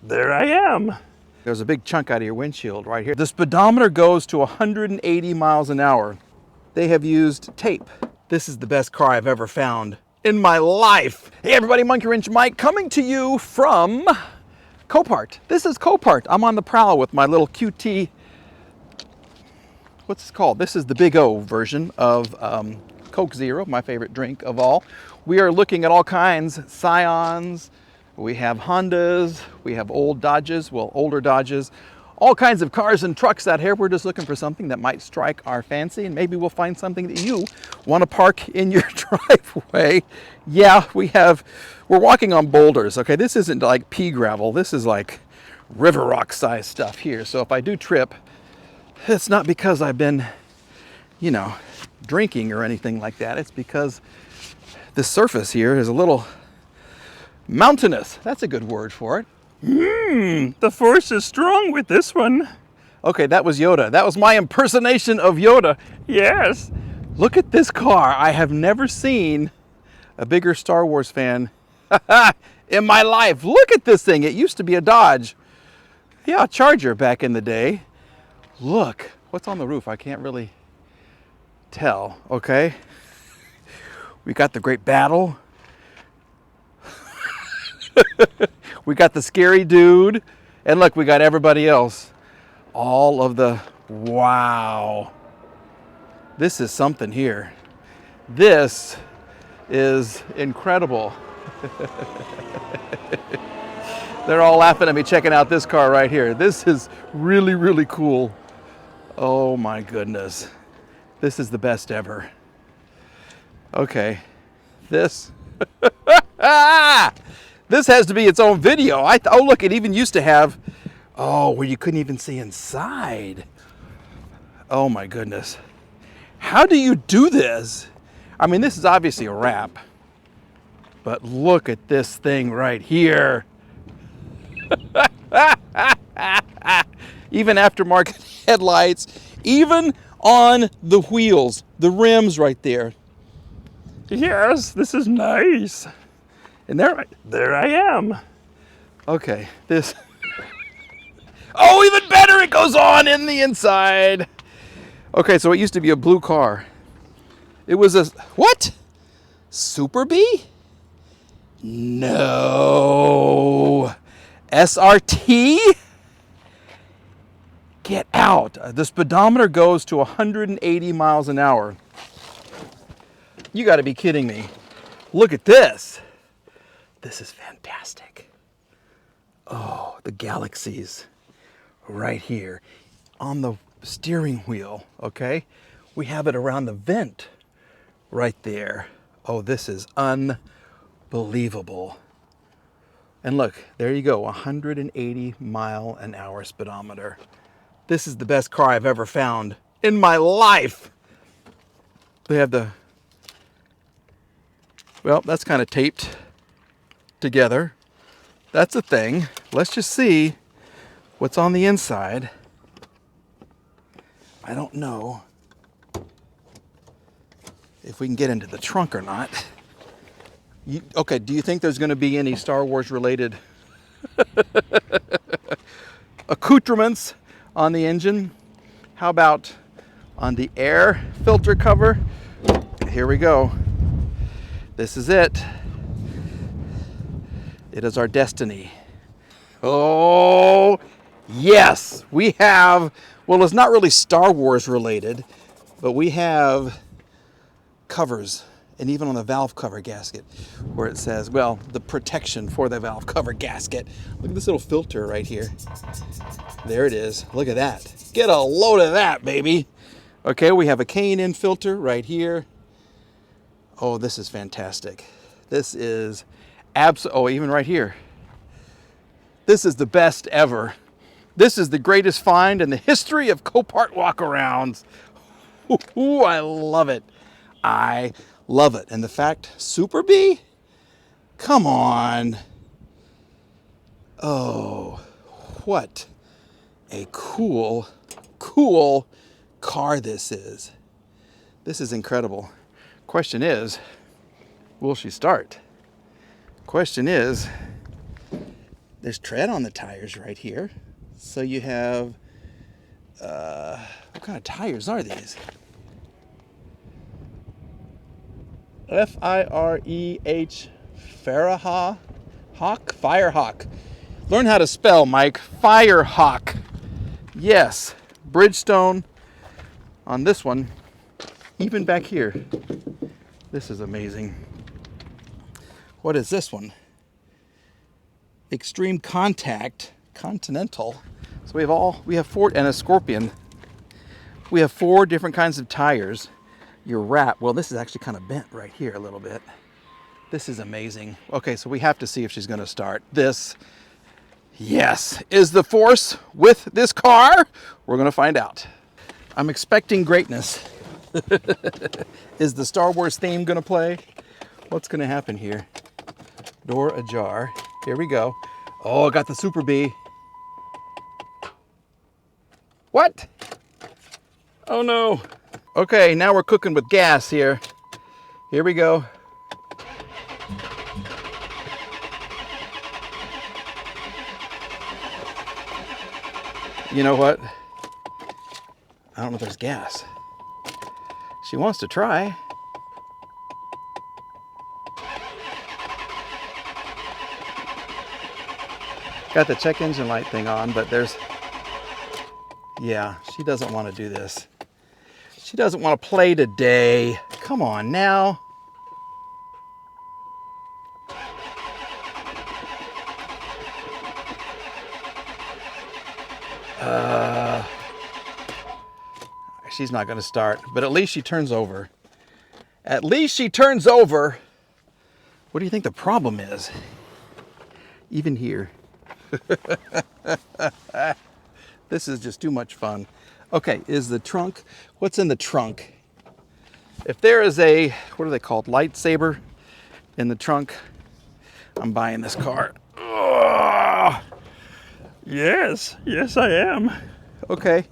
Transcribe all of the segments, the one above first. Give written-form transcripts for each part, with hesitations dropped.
there I am. There's a big chunk out of your windshield right here. The speedometer goes to 180 miles an hour. They have used tape. This is the best car I've ever found in my life. Hey everybody, Monkey Wrench Mike coming to you from Copart. This is Copart. I'm on the prowl with my little QT. What's this called? This is the Big O version of Coke Zero, my favorite drink of all. We are looking at all kinds, Scions, we have Hondas, we have old Dodges, well, older Dodges, all kinds of cars and trucks out here. We're just looking for something that might strike our fancy, and maybe we'll find something that you want to park in your driveway. Yeah, we're walking on boulders, okay? This isn't like pea gravel. This is like river rock size stuff here. So if I do trip, it's not because I've been, you know, drinking or anything like that. It's because the surface here is a little mountainous. That's a good word for it. The force is strong with this one. Okay, that was Yoda. That was my impersonation of Yoda. Yes. Look at this car. I have never seen a bigger Star Wars fan in my life. Look at this thing. It used to be a Dodge. Yeah, a Charger back in the day. Look, what's on the roof? I can't really tell, okay? We got the Great Battle. We got the scary dude. And look, we got everybody else. All of the, wow. This is something here. This is incredible. They're all laughing at me checking out this car right here. This is really, really cool. Oh my goodness. This is the best ever. Okay. This. This has to be its own video. Oh look, it even used to have, where you couldn't even see inside. Oh my goodness. How do you do this? I mean, this is obviously a wrap, but look at this thing right here. Even aftermarket headlights, even on the wheels, the rims right there. Yes, this is nice. And there I am. Okay, this. Oh, even better, it goes on in the inside. Okay, so it used to be a blue car. It was a, what? Super Bee? No. SRT? Get out. The speedometer goes to 180 miles an hour. You got to be kidding me. Look at this. This is fantastic. Oh, the galaxies right here on the steering wheel, okay? We have it around the vent right there. Oh, this is unbelievable. And look, there you go, 180 mile an hour speedometer. This is the best car I've ever found in my life. They have the, well, that's kind of taped together. That's a thing. Let's just see what's on the inside. I don't know if we can get into the trunk or not. Okay, do you think there's going to be any Star Wars related accoutrements on the engine? How about on the air filter cover? Here we go. This is it. It is our destiny. Oh, yes, we have, well, it's not really Star Wars related, but we have covers, and even on the valve cover gasket, where it says, well, the protection for the valve cover gasket. Look at this little filter right here. There it is. Look at that. Get a load of that, baby. Okay, we have a K&N filter right here. Oh, this is fantastic. This is even right here. This is the best ever. This is the greatest find in the history of Copart walkarounds. Ooh, I love it. I love it. And the fact, Super Bee? Come on. Oh, what a cool car this is. This is incredible. Question is, will she start? Question is, There's tread on the tires right here. So you have, what kind of tires are these? F-I-R-E-H, Firehawk. Learn how to spell, Mike. Firehawk. Yes, Bridgestone on this one, even back here. This is amazing. What is this one? Extreme Contact Continental. So we have four, and a Scorpion. We have 4 different kinds of tires. Your wrap, well, this is actually kind of bent right here a little bit. This is amazing. Okay, so we have to see if she's going to start. This, yes, is the force with this car. We're going to find out. I'm expecting greatness. Is the Star Wars theme going to play? What's going to happen here? Door ajar. Here we go. Oh, I got the Super Bee. What? Oh no. Okay, now we're cooking with gas here. Here we go. You know what? I don't know if there's gas. She wants to try. Got the check engine light thing on, but there's, yeah, she doesn't want to do this. She doesn't want to play today. Come on now. She's not going to start, but at least she turns over. At least she turns over. What do you think the problem is? Even here. This is just too much fun. Okay, is the trunk, what's in the trunk? If there is a, what are they called, lightsaber in the trunk, I'm buying this car. Ugh. Yes, I am. Okay,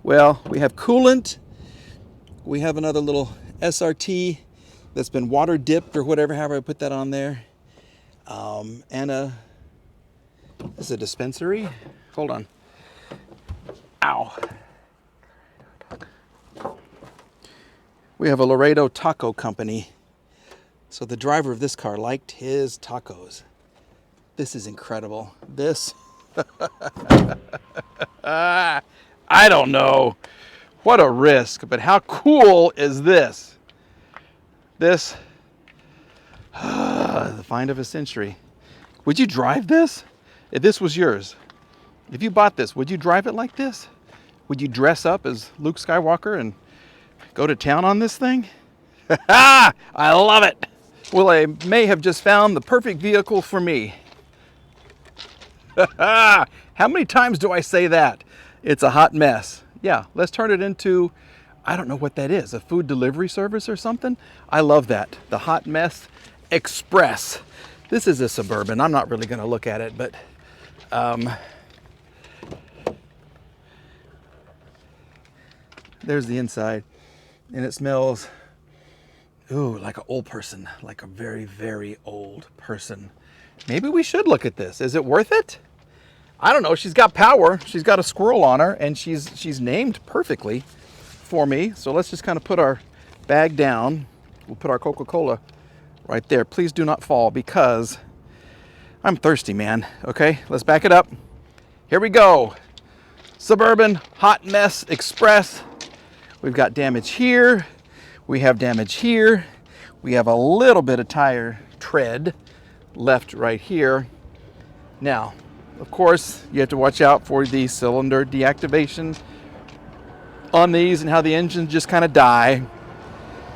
well, we have coolant. We have another little SRT that's been water dipped or whatever, however I put that on there. And this is a dispensary. Hold on. Ow. We have a Laredo Taco Company. So the driver of this car liked his tacos. This is incredible. This, I don't know. What a risk, but how cool is this? This, the find of a century. Would you drive this? If this was yours, if you bought this, would you drive it like this? Would you dress up as Luke Skywalker and go to town on this thing? I love it. Well, I may have just found the perfect vehicle for me. How many times do I say that? It's a hot mess. Yeah, let's turn it into, I don't know what that is, a food delivery service or something? I love that. The Hot Mess Express. This is a Suburban. I'm not really going to look at it, but there's the inside, and it smells, ooh, like an old person, like a very, very old person. Maybe we should look at this. Is it worth it? I don't know. She's got power. She's got a squirrel on her, and she's named perfectly for me. So let's just kind of put our bag down. We'll put our Coca-Cola right there. Please do not fall because I'm thirsty, man. Okay, let's back it up. Here we go. Suburban Hot Mess Express. We've got damage here. We have damage here. We have a little bit of tire tread left right here. Now, of course, you have to watch out for the cylinder deactivation on these and how the engines just kind of die.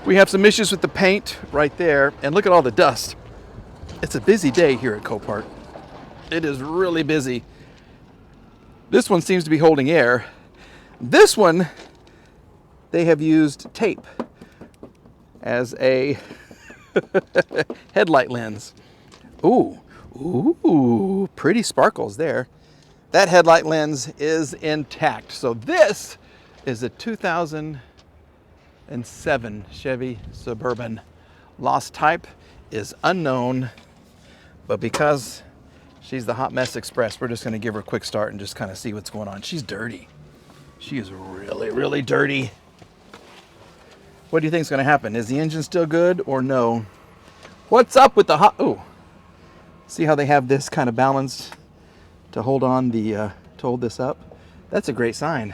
We have some issues with the paint right there, and look at all the dust. It's a busy day here at Copart. It is really busy. This one seems to be holding air. This one, they have used tape as a headlight lens. Ooh, pretty sparkles there. That headlight lens is intact. So this is a 2007 Chevy Suburban. Lost type is unknown, but because She's the Hot Mess Express. We're just going to give her a quick start and just kind of see what's going on. She's dirty. She is really, really dirty. What do you think is going to happen? Is the engine still good or no? What's up with the hot... Ooh. See how they have this kind of balanced to hold on the... to hold this up? That's a great sign.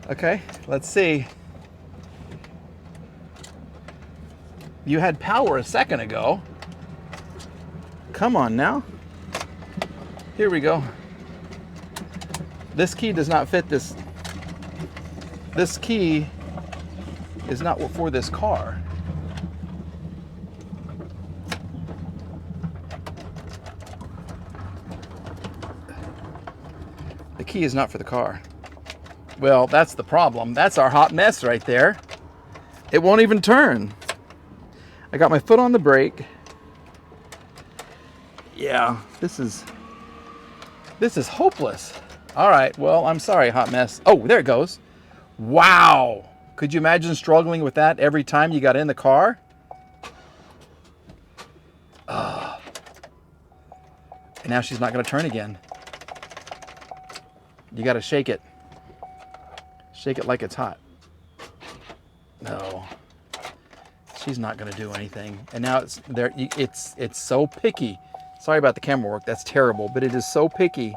Okay, let's see. You had power a second ago. Come on now. Here we go. This key does not fit this. This key is not for this car. The key is not for the car. Well, that's the problem. That's our hot mess right there. It won't even turn. I got my foot on the brake. Yeah, this is hopeless. All right, well, I'm sorry, hot mess. Oh, there it goes. Wow. Could you imagine struggling with that every time you got in the car? And now she's not going to turn again. You got to shake it. Shake it like it's hot. No. She's not going to do anything. And now it's there. It's so picky. Sorry about the camera work. That's terrible, but it is so picky.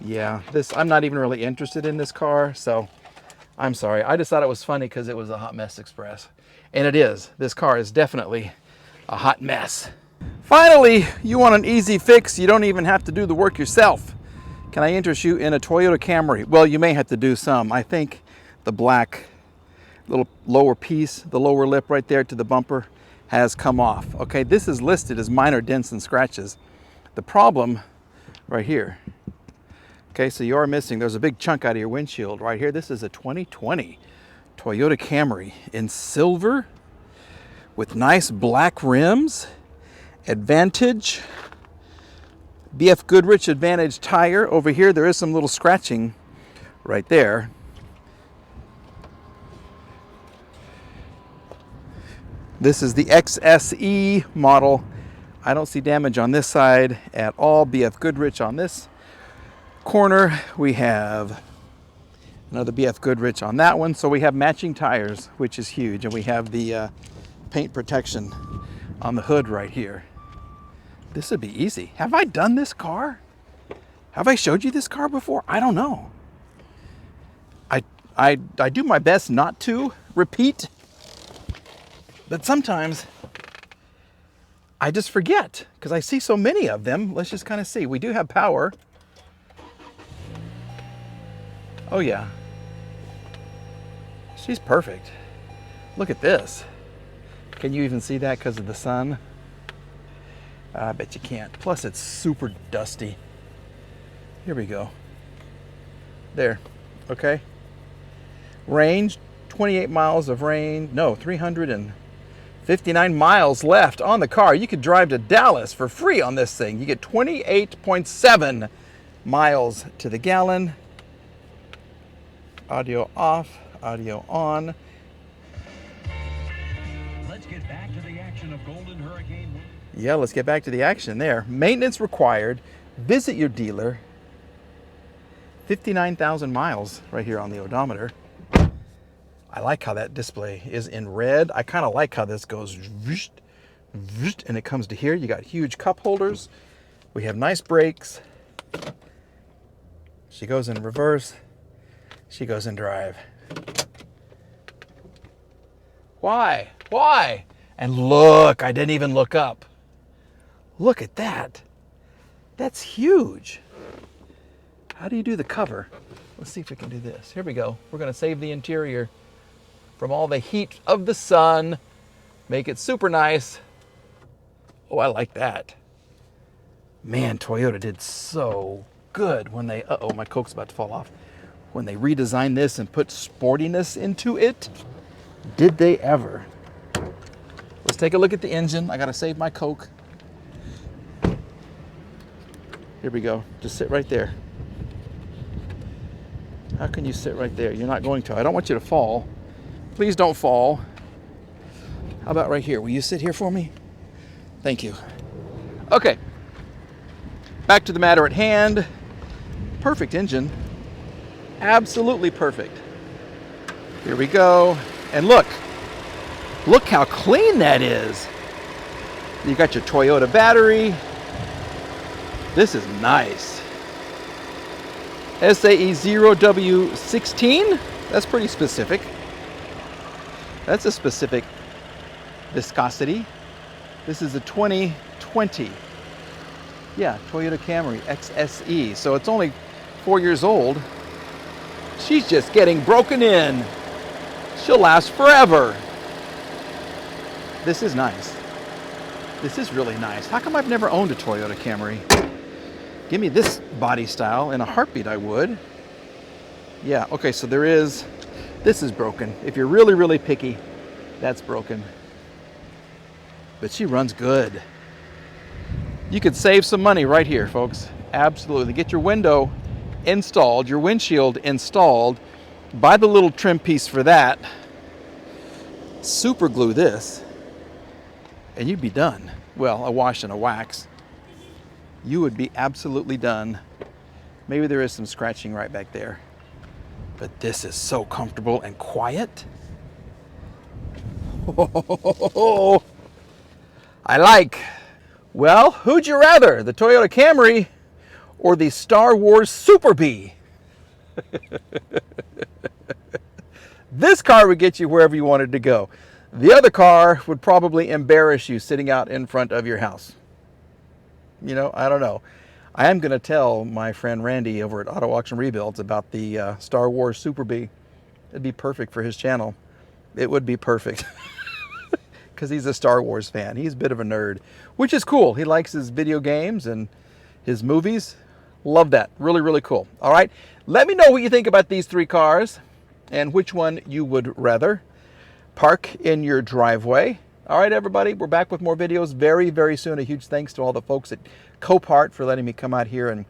Yeah, I'm not even really interested in this car, so I'm sorry. I just thought it was funny because it was a Hot Mess Express. And it is. This car is definitely a hot mess. Finally, you want an easy fix. You don't even have to do the work yourself. Can I interest you in a Toyota Camry? Well, you may have to do some. I think the black little lower piece, the lower lip right there to the bumper has come off. Okay, this is listed as minor dents and scratches. The problem right here. Okay, so you are missing, there's a big chunk out of your windshield right here. This is a 2020 Toyota Camry in silver with nice black rims, Advantage, BF Goodrich Advantage tire. Over here, there is some little scratching right there. This is the XSE model. I don't see damage on this side at all. BF Goodrich on this corner. We have another BF Goodrich on that one. So we have matching tires, which is huge. And we have the paint protection on the hood right here. This would be easy. Have I done this car? Have I showed you this car before? I don't know. I do my best not to repeat, but sometimes I just forget because I see so many of them. Let's just kind of see. We do have power. Oh yeah. She's perfect. Look at this. Can you even see that because of the sun? I bet you can't. Plus it's super dusty. Here we go. There, okay. Range, 28 miles of range. No, 359 miles left on the car. You could drive to Dallas for free on this thing. You get 28.7 miles to the gallon. Audio off, audio on. Let's get back to the action of Golden Hurricane. Yeah, let's get back to the action there. Maintenance required. Visit your dealer. 59,000 miles right here on the odometer. I like how that display is in red. I kind of like how this goes and it comes to here. You got huge cup holders. We have nice brakes. She goes in reverse. She goes in drive. Why? Why? And look, I didn't even look up. Look at that. That's huge. How do you do the cover? Let's see if we can do this. Here we go. We're going to save the interior from all the heat of the sun. Make it super nice. Oh, I like that. Man, Toyota did so good when they... Uh-oh, my Coke's about to fall off. When they redesigned this and put sportiness into it. Did they ever? Let's take a look at the engine. I got to save my Coke. Here we go. Just sit right there. How can you sit right there? You're not going to. I don't want you to fall. Please don't fall. How about right here? Will you sit here for me? Thank you. Okay. Back to the matter at hand. Perfect engine. Absolutely perfect. Here we go. And look. Look how clean that is. You got your Toyota battery. This is nice. SAE0W16. That's pretty specific. That's a specific viscosity. This is a 2020. Yeah, Toyota Camry XSE. So it's only 4 years old. She's just getting broken in. She'll last forever. This is nice. This is really nice. How come I've never owned a Toyota Camry? Give me this body style. In a heartbeat, I would. Yeah, okay, so this is broken. If you're really, really picky, that's broken. But she runs good. You could save some money right here, folks. Absolutely. Get your window installed, your windshield installed. Buy the little trim piece for that. Super glue this, and you'd be done. Well, a wash and a wax. You would be absolutely done. Maybe there is some scratching right back there. But this is so comfortable and quiet. Oh, I like. Well, who'd you rather, the Toyota Camry or the Star Wars Super Bee? This car would get you wherever you wanted to go. The other car would probably embarrass you sitting out in front of your house. You know, I don't know. I am going to tell my friend Randy over at Auto Auction Rebuilds about the Star Wars Super Bee. It'd be perfect for his channel. It would be perfect. Because he's a Star Wars fan. He's a bit of a nerd, which is cool. He likes his video games and his movies. Love that. Really, really cool. All right. Let me know what you think about these three cars and which one you would rather park in your driveway. All right, everybody. We're back with more videos very, very soon. A huge thanks to all the folks at Copart for letting me come out here and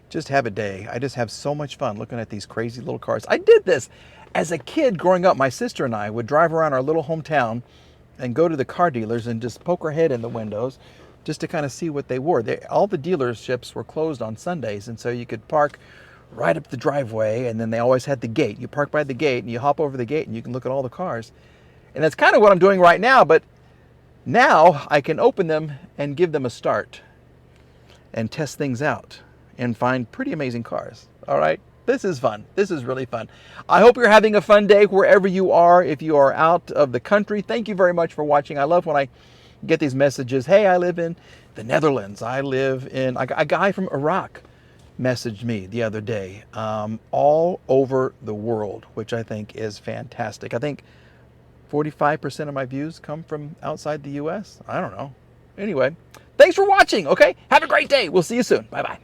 just have a day. I just have so much fun looking at these crazy little cars. I did this as a kid growing up. My sister and I would drive around our little hometown and go to the car dealers and just poke our head in the windows just to kind of see what they were. All the dealerships were closed on Sundays, and so you could park right up the driveway, and then they always had the gate. You park by the gate, and you hop over the gate, and you can look at all the cars. And that's kind of what I'm doing right now, but now I can open them and give them a start and test things out and find pretty amazing cars. All right? This is fun. This is really fun. I hope you're having a fun day wherever you are. If you are out of the country, thank you very much for watching. I love when I get these messages. Hey, I live in the Netherlands. I live in... A guy from Iraq messaged me the other day. All over the world, which I think is fantastic. I think 45% of my views come from outside the U.S. I don't know. Anyway, thanks for watching, okay? Have a great day. We'll see you soon. Bye-bye.